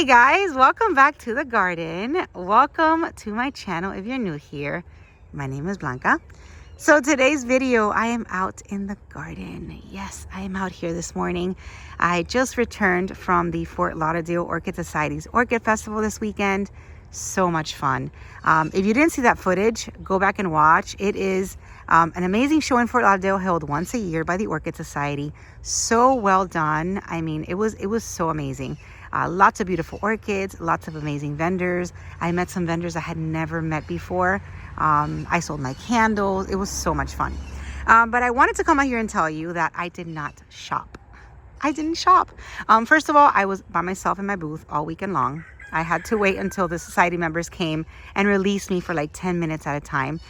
Hey guys, welcome back to the garden. Welcome to my channel if you're new here. My name is Blanca. So today's video, I am out in the garden. Yes, I am out here this morning. I just returned from the Fort Lauderdale Orchid Society's Orchid Festival this weekend. So much fun. If you didn't see that footage, go back and watch. It is an amazing show in Fort Lauderdale, held once a year by the Orchid Society. So well done. I mean, it was so amazing. Lots of beautiful orchids, lots of amazing vendors. I met some vendors I had never met before. I sold my candles. It was so much fun. But I wanted to come out here and tell you that I did not shop. I didn't shop. First of all, I was by myself in my booth all weekend long. I had to wait until the society members came and released me for like 10 minutes at a time,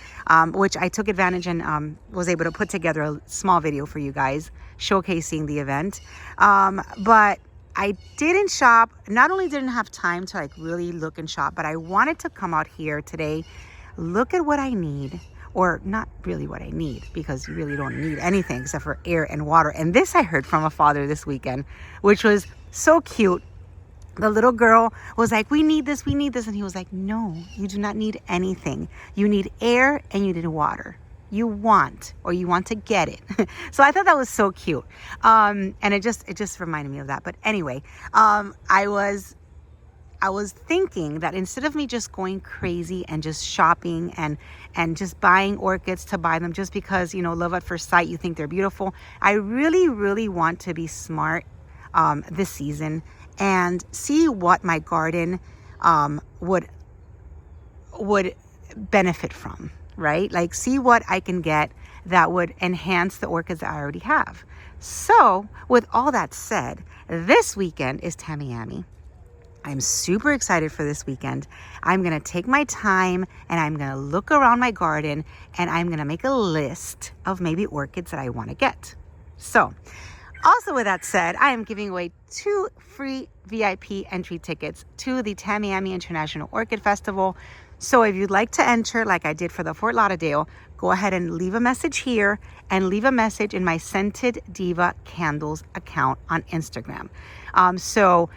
which I took advantage and was able to put together a small video for you guys showcasing the event. But I didn't shop. Not only didn't have time to like really look and shop, but I wanted to come out here today, look at what I need, or not really what I need, because you really don't need anything except for air and water. And this I heard from a father this weekend, which was so cute. The little girl was like, we need this. And he was like, no, you do not need anything. You need air and you need water. You want to get it. So I thought that was so cute. And it just reminded me of that. But anyway, I was thinking that instead of me just going crazy and just shopping and just buying orchids to buy them just because, you know, love at first sight, you think they're beautiful. I really, really want to be smart this season and see what my garden would benefit from, right? Like see what I can get that would enhance the orchids that I already have. So with all that said, this weekend is Tamiami. I'm super excited for this weekend. I'm going to take my time and I'm going to look around my garden and I'm going to make a list of maybe orchids that I want to get. So also with that said, I am giving away 2 free VIP entry tickets to the Tamiami International Orchid Festival. So if you'd like to enter, like I did for the Fort Lauderdale, go ahead and leave a message here and leave a message in my Scented Diva Candles account on Instagram. So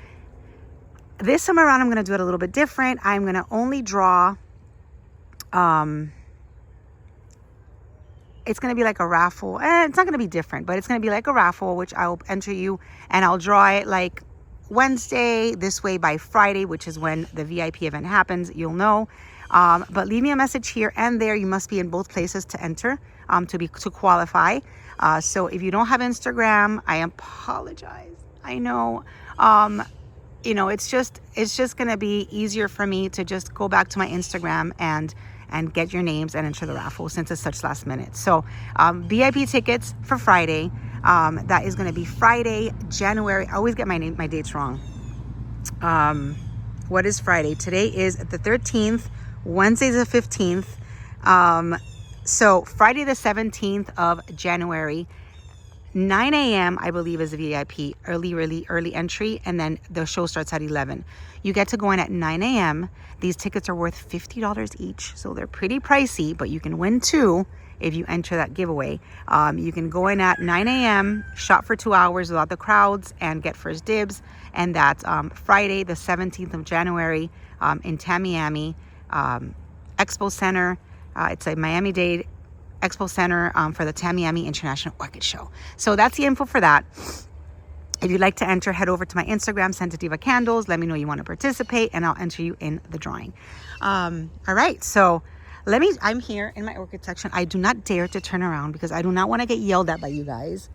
this time around, I'm going to do it a little bit different. I'm going to only draw, it's going to be like a raffle. It's not going to be different, but it's going to be like a raffle, which I'll enter you and I'll draw it like Wednesday. This way by Friday, which is when the VIP event happens, you'll know. But leave me a message here and there. You must be in both places to enter, to qualify. So if you don't have Instagram, I apologize. I know. You know, it's just going to be easier for me to just go back to my Instagram and get your names and enter the raffle since it's such last minute. So VIP tickets for Friday. That is going to be Friday, January. I always get my dates wrong. What is Friday? Today is the 13th. Wednesday is the 15th. So Friday the 17th of January, 9 a.m. I believe is a VIP, early entry, and then the show starts at 11. You get to go in at 9 a.m. These tickets are worth $50 each, so they're pretty pricey, but you can win 2 if you enter that giveaway. You can go in at 9 a.m., shop for 2 hours without the crowds, and get first dibs. And that's Friday, the 17th of January in Tamiami Expo Center. It's a Miami-Dade Expo Center for the Tamiami International Orchid Show. So that's the info for that. If you'd like to enter, head over to my Instagram, Scented Diva Candles. Let me know you want to participate and I'll enter you in the drawing. All right, so I'm here in my orchid section. I do not dare to turn around because I do not want to get yelled at by you guys.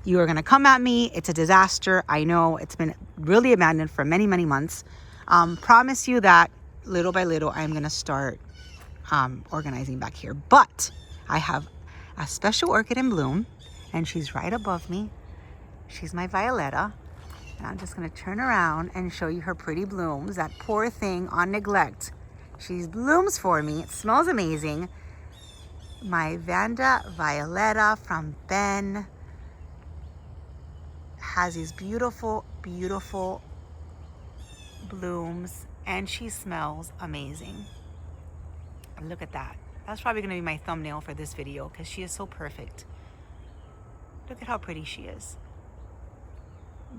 You are going to come at me. It's a disaster. I know it's been really abandoned for many, many months. Promise you that little by little, I'm going to start organizing back here. But I have a special orchid in bloom and she's right above me. She's my Violetta. And I'm just going to turn around and show you her pretty blooms. That poor thing on neglect. She blooms for me. It smells amazing. My Vanda Violetta from Ben has these beautiful, beautiful blooms and she smells amazing. Look at that. That's probably going to be my thumbnail for this video because she is so perfect. Look at how pretty she is.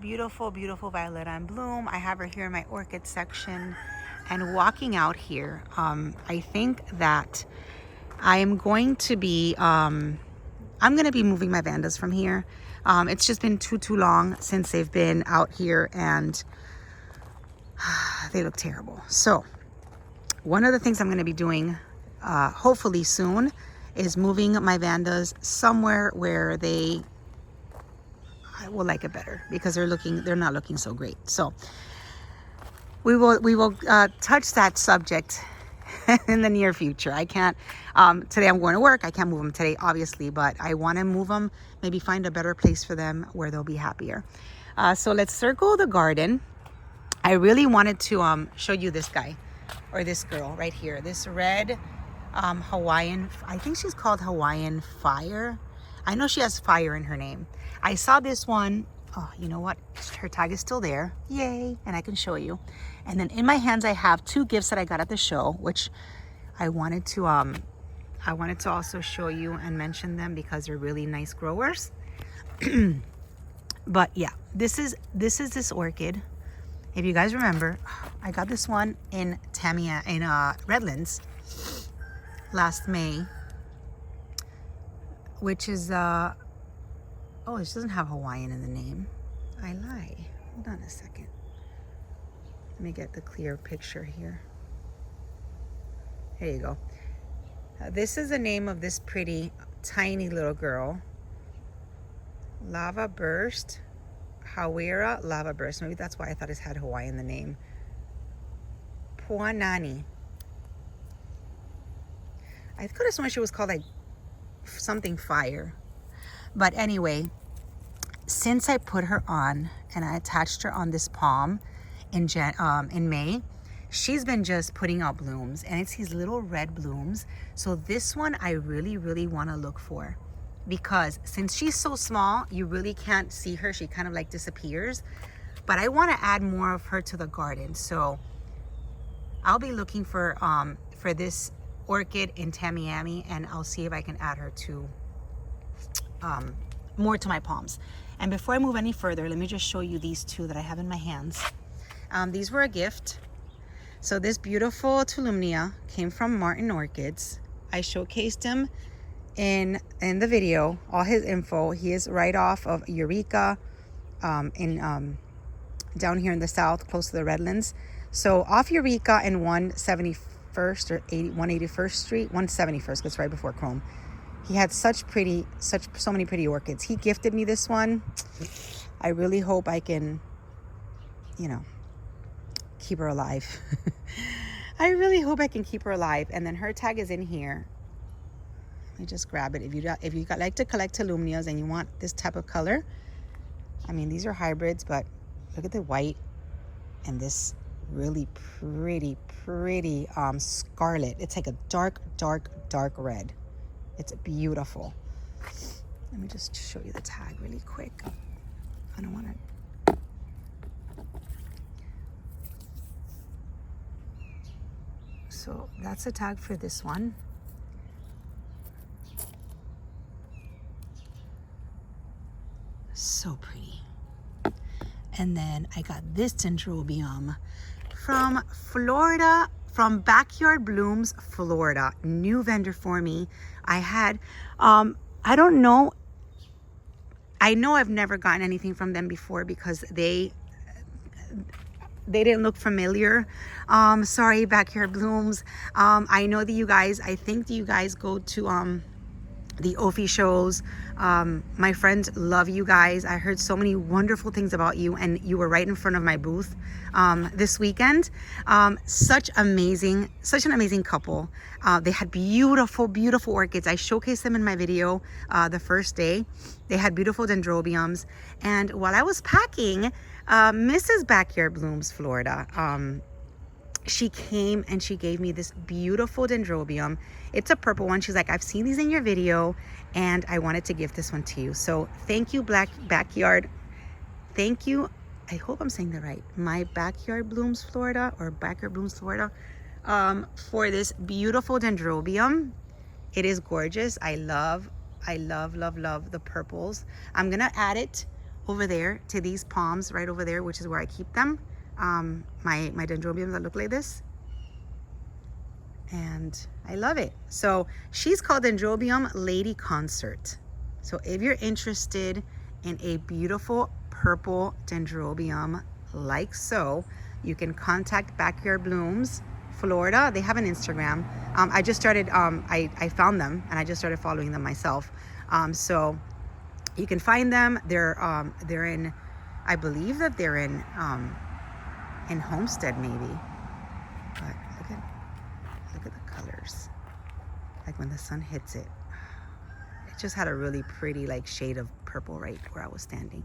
Beautiful, beautiful Violetta in bloom. I have her here in my orchid section. And walking out here, I think that I am going to be, I'm going to be moving my vandas from here. It's just been too long since they've been out here, and they look terrible. So one of the things I'm going to be doing, hopefully soon, is moving my vandas somewhere where they will like it better, because they're not looking so great. So we will touch that subject in the near future. I can't, today I'm going to work. I can't move them today, obviously, but I want to move them, maybe find a better place for them where they'll be happier. So let's circle the garden. I really wanted to show you this guy, or this girl right here, this red Hawaiian, I think she's called Hawaiian Fire. I know she has fire in her name. I saw this one. Oh, you know what? Her tag is still there. Yay. And I can show you. And then in my hands, I have 2 gifts that I got at the show, which I wanted to also show you and mention them because they're really nice growers. But yeah, this is this orchid. If you guys remember, I got this one in Tamiami, in Redlands last May, which is oh, this doesn't have Hawaiian in the name. I lie. Hold on a second. Let me get the clear picture here. There you go. This is the name of this pretty, tiny little girl. Lava Burst. Hawera Lava Burst. Maybe that's why I thought it had Hawaiian in the name. Puanani. I could have sworn she was called like something fire. But anyway, since I put her on and I attached her on this palm in May, she's been just putting out blooms, and it's these little red blooms. So this one I really, really want to look for, because since she's so small, you really can't see her. She kind of like disappears. But I want to add more of her to the garden. So I'll be looking for this orchid in Tamiami, and I'll see if I can add her to more to my palms. And before I move any further, let me just show you these 2 that I have in my hands. These were a gift. So this beautiful Tulumnia came from Martin Orchids. I showcased him in the video, all his info. He is right off of Eureka, down here in the south, close to the Redlands. So off Eureka and 171st or 181st Street, 171st, because right before Chrome. He had so many pretty orchids. He gifted me this one. I really hope I can, you know, keep her alive. I really hope I can keep her alive. And then her tag is in here. Let me just grab it. If you like to collect Tulumnias and you want this type of color, I mean, these are hybrids, but look at the white and this really pretty scarlet. It's like a dark red. It's beautiful. Let me just show you the tag really quick. I don't want to. So that's the tag for this one. So pretty. And then I got this dendrobium from Florida, from Backyard Blooms, Florida. New vendor for me. I had, I don't know. I know I've never gotten anything from them before because they didn't look familiar. Sorry, Backyard Blooms. I know that you guys, I think that you guys go to the OFI shows. My friends love you guys. I heard so many wonderful things about you, and you were right in front of my booth this weekend. Such an amazing couple. They had beautiful orchids. I showcased them in my video the first day. They had beautiful dendrobiums, and while I was packing, Mrs. Backyard Blooms, Florida, she came and she gave me this beautiful dendrobium. It's a purple one. She's like, I've seen these in your video and I wanted to give this one to you. So thank you, Backyard. Thank you. I hope I'm saying that right. My Backyard Blooms, Florida, or Backyard Blooms, Florida, for this beautiful dendrobium. It is gorgeous. I love the purples. I'm going to add it over there to these palms right over there, which is where I keep them. My dendrobiums that look like this. And I love it. So she's called Dendrobium Lady Concert. So if you're interested in a beautiful purple dendrobium like so, you can contact Backyard Blooms Florida. They have an Instagram. I just started, I found them and I just started following them myself. So you can find them. They're in, I believe that they're in Homestead maybe. But look at the colors. Like when the sun hits it. It just had a really pretty like shade of purple right where I was standing.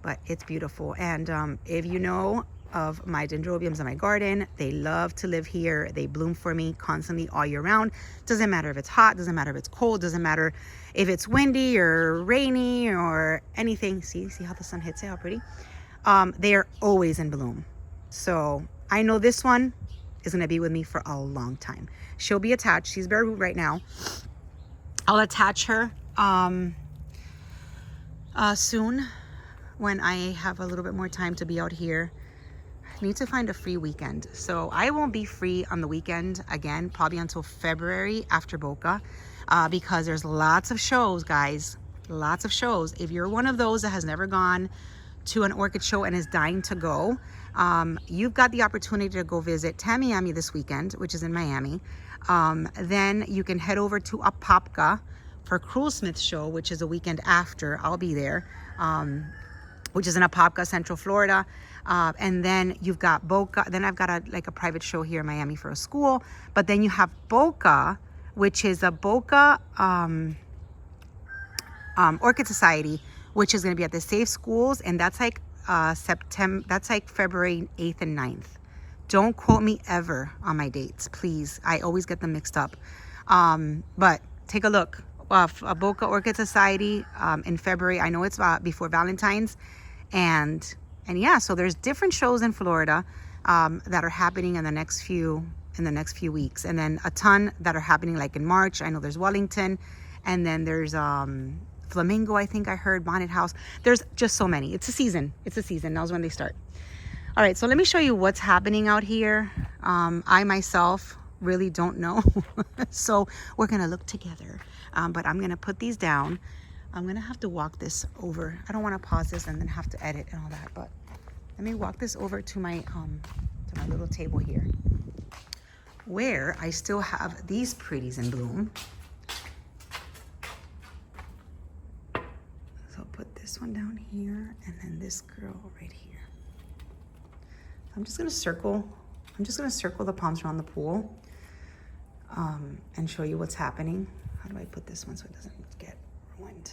But it's beautiful. And if you know of my dendrobiums in my garden, they love to live here. They bloom for me constantly all year round. Doesn't matter if it's hot, doesn't matter if it's cold, doesn't matter if it's windy or rainy or anything. See how the sun hits it, how pretty? They are always in bloom. So I know this one is gonna be with me for a long time. She'll be attached. She's bare root right now. I'll attach her soon when I have a little bit more time to be out here. I need to find a free weekend. So I won't be free on the weekend again, probably until February after Boca, because there's lots of shows, guys. Lots of shows. If you're one of those that has never gone to an orchid show and is dying to go, you've got the opportunity to go visit Tamiami this weekend, which is in Miami. Then you can head over to Apopka for Cruel Smith show, which is a weekend after. I'll be there, which is in Apopka, Central Florida. And then you've got Boca. Then I've got a private show here in Miami for a school. But then you have Boca, which is a Boca Orchid Society, which is going to be at the Safe Schools, and that's like September. That's like February 8th and 9th. Don't quote me ever on my dates, please. I always get them mixed up. But take a look. A Boca Orchid Society in February. I know it's before Valentine's, and yeah. So there's different shows in Florida that are happening in the next few weeks, and then a ton that are happening like in March. I know there's Wellington, and then there's Flamingo, I think I heard, Bonnet House. There's just so many. It's a season. Now's when they start. All right, so let me show you what's happening out here. I myself really don't know. So we're gonna look together. But I'm gonna put these down. I'm gonna have to walk this over. I don't wanna pause this and then have to edit and all that, but let me walk this over to my little table here, where I still have these pretties in bloom. Put this one down here and then this girl right here. I'm just gonna circle the palms around the pool and show you what's happening. How do I put this one so it doesn't get ruined?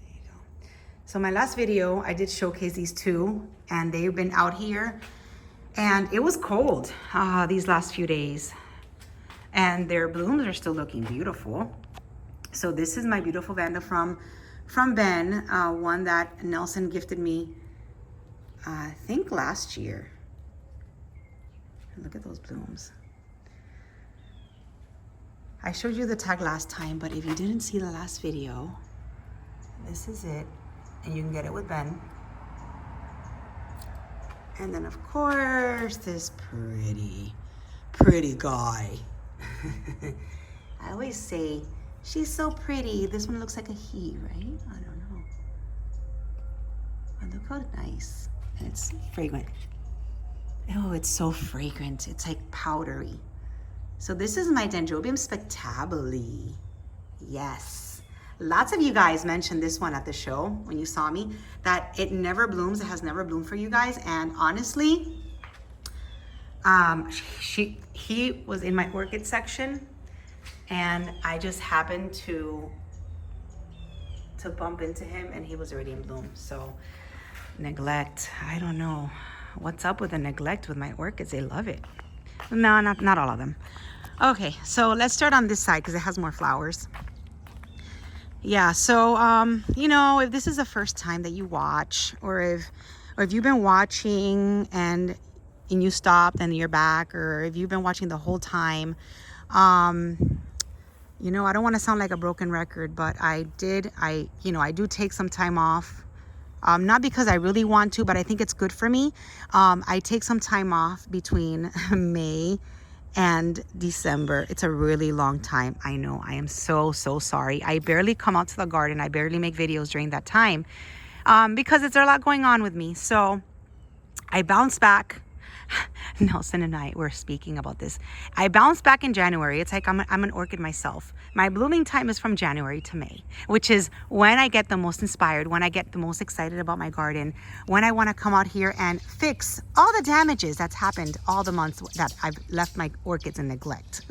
There you go. So my last video, I did showcase these two, and they've been out here, and it was cold these last few days, and their blooms are still looking beautiful. So this is my beautiful vanda from Ben, one that Nelson gifted me, I think last year. Look at those blooms. I showed you the tag last time, but if you didn't see the last video, this is it, and you can get it with Ben. And then of course, this pretty guy. I always say, she's so pretty. This one looks like a he, right? I don't know. But look how nice. And it's fragrant. Oh, it's so fragrant. It's like powdery. So this is my Dendrobium Spectabile. Yes. Lots of you guys mentioned this one at the show when you saw me, that it never blooms. It has never bloomed for you guys. And honestly, he was in my orchid section, and I just happened to bump into him, and he was already in bloom. So neglect, I don't know what's up with the neglect with my orchids. They love it. No, not all of them. Okay, so let's start on this side because it has more flowers. Yeah, so you know, if this is the first time that you watch, or if you've been watching and you stopped and you're back, or if you've been watching the whole time, You know, I don't want to sound like a broken record, but I do take some time off. Not because I really want to, but I think it's good for me. I take some time off between May and December. It's a really long time. I know. I am so sorry. I barely come out to the garden. I barely make videos during that time because there's a lot going on with me. So I bounce back. Nelson and I were speaking about this. I bounce back in January. It's like I'm an orchid myself. My blooming time is from January to May, which is when I get the most inspired, when I get the most excited about my garden, when I want to come out here and fix all the damages that's happened all the months that I've left my orchids in neglect.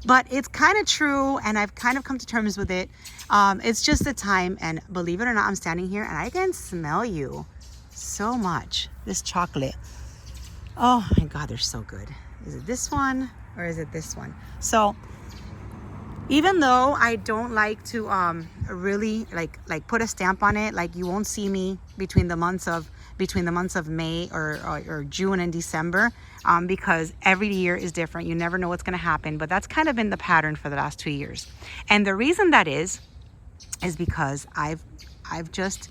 But it's kind of true, and I've kind of come to terms with it. It's just the time, and believe it or not, I'm standing here and I can smell you so much. This chocolate. Oh my God, they're so good. Is it this one or is it this one? So even though I don't like to really like put a stamp on it, like you won't see me between the months of May or June and December, because every year is different. You never know what's going to happen, but that's kind of been the pattern for the last 2 years. And the reason that is because I've just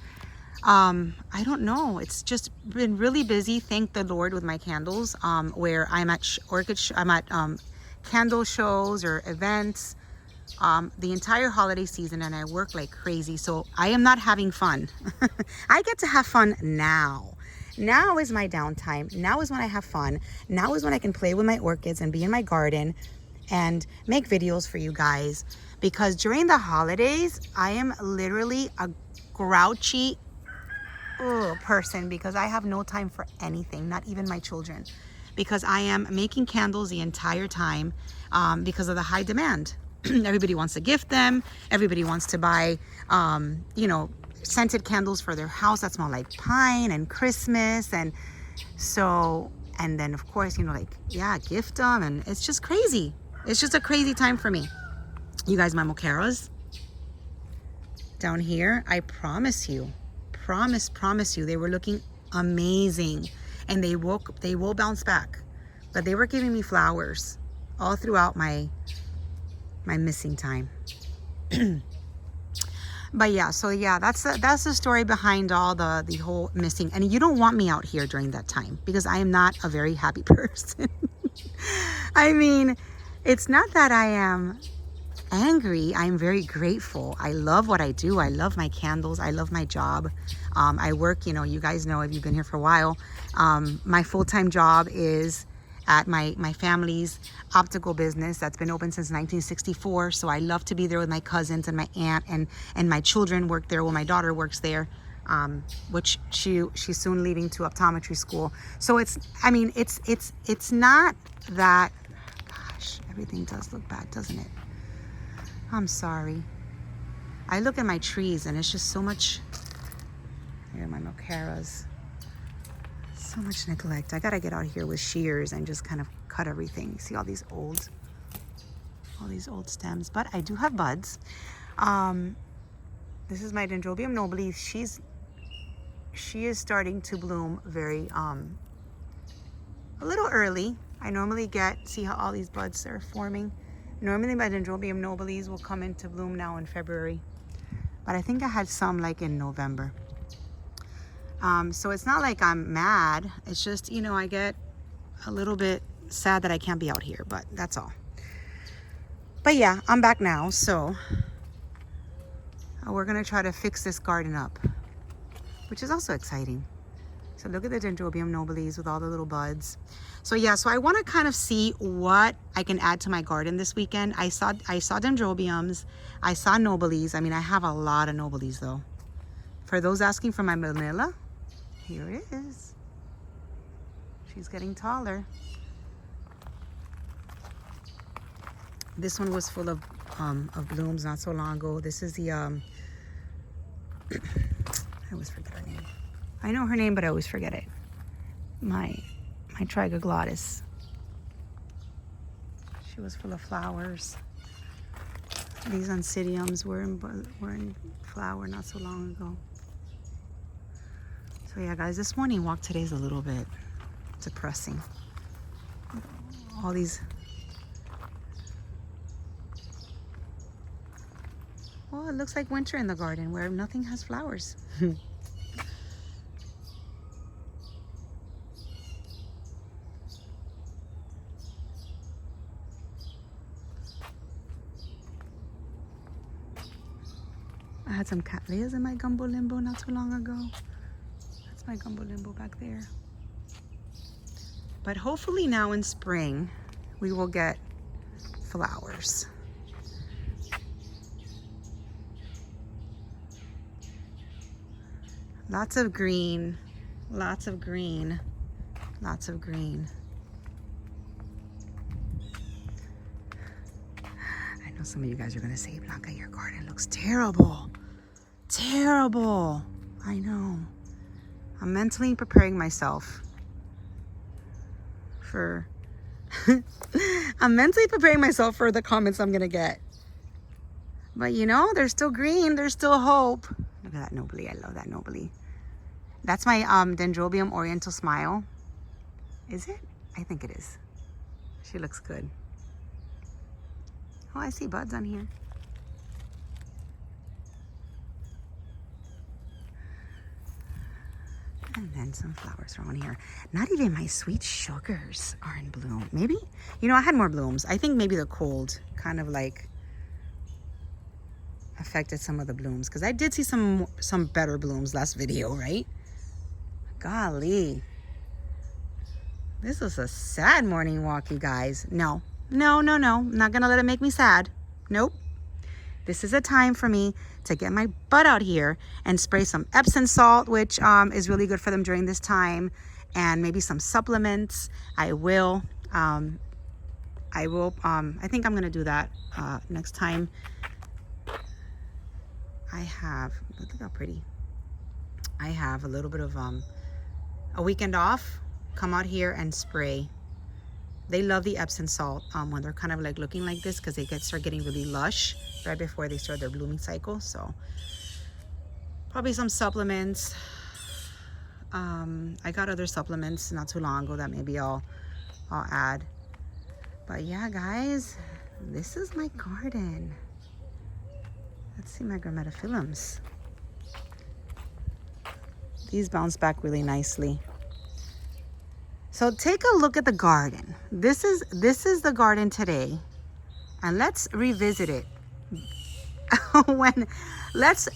I don't know. It's just been really busy. Thank the Lord with my candles. Where I'm at candle shows or events, the entire holiday season, and I work like crazy. So I am not having fun. I get to have fun now. Now is my downtime. Now is when I have fun. Now is when I can play with my orchids and be in my garden and make videos for you guys. Because during the holidays, I am literally a grouchy person, because I have no time for anything, not even my children, because I am making candles the entire time because of the high demand. Everybody wants to gift them. Everybody wants to buy, scented candles for their house that smell like pine and Christmas. And so, and then of course, gift them. And it's just crazy. It's just a crazy time for me. You guys, my mocaras down here, I promise you, they were looking amazing, and they will bounce back. But they were giving me flowers all throughout my missing time. But yeah, so yeah, that's the story behind all the whole missing. And you don't want me out here during that time, because I am not a very happy person. I mean, it's not that I am angry. I'm very grateful. I love what I do. I love my candles. I love my job. I work, you guys know if you've been here for a while, my full-time job is at my family's optical business that's been open since 1964. So I love to be there with my cousins and my aunt, and my children work there. Well, my daughter works there, which she's soon leaving to optometry school. So it's not that, gosh, everything does look bad, doesn't it? I'm sorry. I look at my trees and it's just so much, here are my mocaras. So much neglect. I gotta get out here with shears and just kind of cut everything. See all these old stems, but I do have buds. This is my Dendrobium nobilis. She is starting to bloom very, a little early. I normally see how all these buds are forming. Normally my Dendrobium nobilis will come into bloom now in February, but I think I had some like in November. So it's not like I'm mad. It's just, I get a little bit sad that I can't be out here, but that's all. But yeah, I'm back now. So we're going to try to fix this garden up, which is also exciting. So look at the Dendrobium nobilis with all the little buds. So yeah, so I want to kind of see what I can add to my garden this weekend. I saw Dendrobiums. I saw nobilis. I mean, I have a lot of nobilis though. For those asking for my Manila, here it is. She's getting taller. This one was full of blooms not so long ago. This is the I always forget her name. I know her name, but I always forget it. My Trigoglottis. She was full of flowers. These Oncidiums were in flower not so long ago. So yeah, guys, this morning walk today is a little bit depressing. All these Well, it looks like winter in the garden where nothing has flowers. I had some cattleyas in my gumbo limbo not too long ago. That's my gumbo limbo back there. But hopefully now in spring, we will get flowers. Lots of green, lots of green, lots of green. I know some of you guys are gonna say, Blanca, your garden looks terrible. Terrible. I know. I'm mentally preparing myself for I'm mentally preparing myself for the comments I'm gonna get. But you know, they're still green, there's still hope. Look at that nobly. I love that nobly. That's my Dendrobium Oriental Smile. Is it? I think it is. She looks good. Oh, I see buds on here. And then some flowers around here. Not even my sweet sugars are in bloom. Maybe, you know, I had more blooms. I think maybe the cold kind of like affected some of the blooms, because I did see some better blooms last video, right? Golly. This was a sad morning walk, you guys. No. I'm not gonna let it make me sad. Nope. This is a time for me to get my butt out here and spray some Epsom salt, which is really good for them during this time, and maybe some supplements. I think I'm gonna do that next time. Look how pretty. I have a little bit of a weekend off. Come out here and spray. They love the Epsom salt when they're kind of like looking like this, because they start getting really lush right before they start their blooming cycle. So probably some supplements. I got other supplements not too long ago that maybe I'll add. But yeah, guys, this is my garden. Let's see my grammatophyllums. These bounce back really nicely. So take a look at the garden. This is the garden today, and let's revisit it. Let's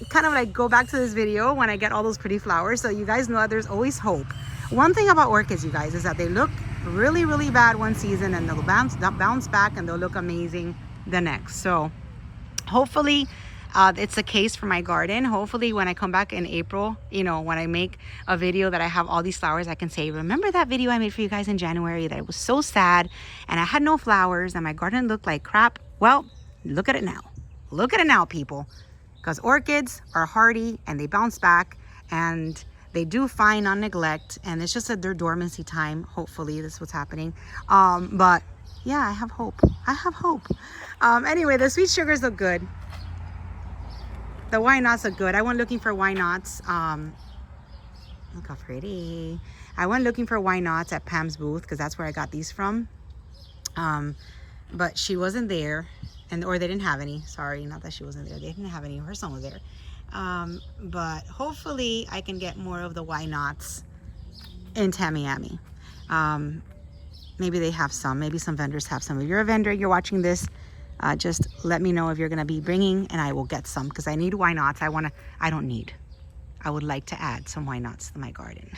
kind of like go back to this video when I get all those pretty flowers, so you guys know that there's always hope. One thing about orchids, you guys, is that they look really, really bad one season, and they'll bounce back and they'll look amazing the next. So hopefully it's the case for my garden. Hopefully when I come back in April, you know, when I make a video that I have all these flowers, I can say, remember that video I made for you guys in January that it was so sad and I had no flowers and my garden looked like crap? Well, look at it now. Look at it now, people. Because orchids are hardy and they bounce back and they do fine on neglect, and it's just at their dormancy time. Hopefully this is what's happening. But yeah, I have hope. I have hope. Anyway, the sweet sugars look good. The why nots are good. I went looking for why nots. Look how pretty. I went looking for why nots at Pam's booth, because that's where I got these from. But she wasn't there, or they didn't have any. Sorry, not that she wasn't there. They didn't have any. Her son was there. But hopefully I can get more of the why nots in Tamiami. Maybe they have some. Maybe some vendors have some. If you're a vendor, you're watching this, just let me know if you're going to be bringing, and I will get some, because I need why nots. I would like to add some why nots to my garden.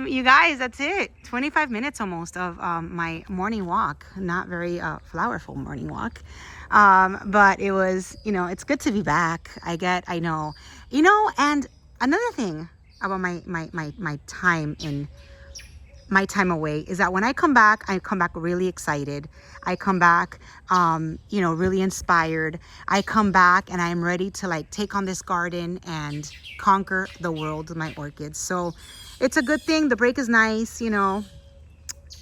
You guys, that's it. 25 minutes almost of my morning walk. Not very flowerful morning walk. But it was, you know, it's good to be back. I know, you know, and another thing about my time in my time away is that when I come back really excited. I come back, you know, really inspired. I come back and I'm ready to like take on this garden and conquer the world with my orchids. So it's a good thing. The break is nice, you know,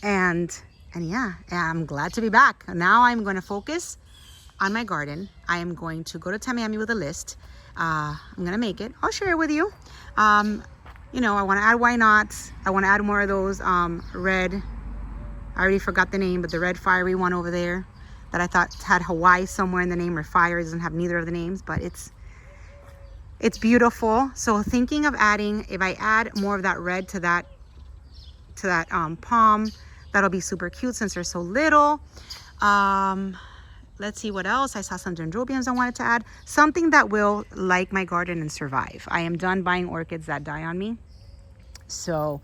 and yeah, I'm glad to be back. Now I'm going to focus on my garden. I am going to go to Tamiami with a list. I'm going to make it. I'll share it with you. You know, I want to add why nots. I want to add more of those red, I already forgot the name, but the red fiery one over there. that I thought had Hawaii somewhere in the name, or fire. It doesn't have neither of the names, but it's beautiful. So thinking of adding, if I add more of that red to that palm, that'll be super cute since they're so little. Let's see what else. I saw some dendrobiums I wanted to add. Something that will like my garden and survive. I am done buying orchids that die on me. So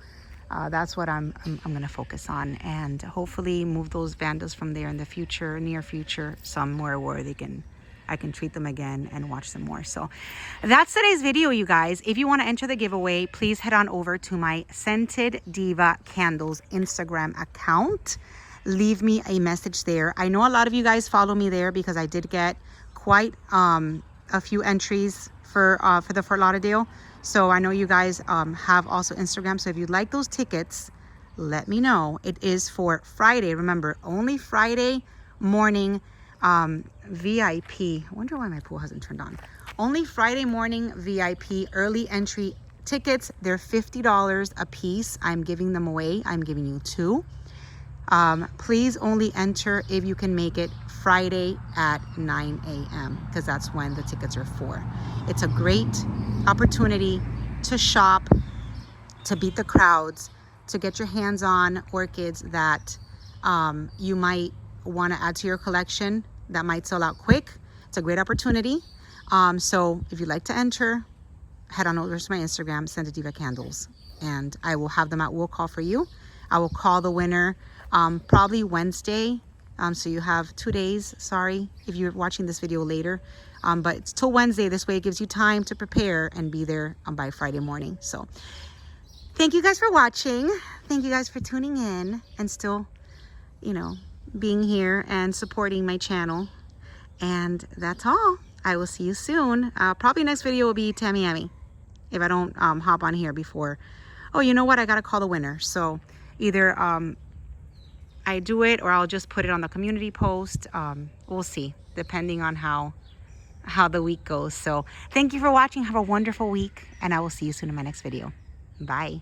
that's what I'm going to focus on, and hopefully move those vandas from there in the future, near future, somewhere where I can treat them again and watch them more. So that's today's video, you guys. If you want to enter the giveaway, please head on over to my Scented Diva Candles Instagram account. Leave me a message there. I know a lot of you guys follow me there because I did get quite a few entries for the Fort Lauderdale. So I know you guys have also Instagram. So if you'd like those tickets, let me know. It is for Friday. Remember, only Friday morning VIP. I wonder why my pool hasn't turned on. Only Friday morning VIP early entry tickets. They're $50 a piece. I'm giving them away. I'm giving you 2. Please only enter if you can make it Friday at 9 a.m. because that's when the tickets are for. It's a great opportunity to shop, to beat the crowds, to get your hands on orchids that you might want to add to your collection that might sell out quick. It's a great opportunity. So if you'd like to enter, head on over to my Instagram, Scented Diva Candles, and I will have them at will call for you. I will call the winner probably Wednesday. So you have 2 days, sorry, if you're watching this video later. But it's till Wednesday. This way it gives you time to prepare and be there by Friday morning. So thank you guys for watching. Thank you guys for tuning in and still, being here and supporting my channel. And that's all. I will see you soon. Probably next video will be Tamiami, if I don't hop on here before. Oh, you know what? I got to call the winner. So either I do it or I'll just put it on the community post. We'll see, depending on how the week goes. So thank you for watching. Have a wonderful week, and I will see you soon in my next video. Bye.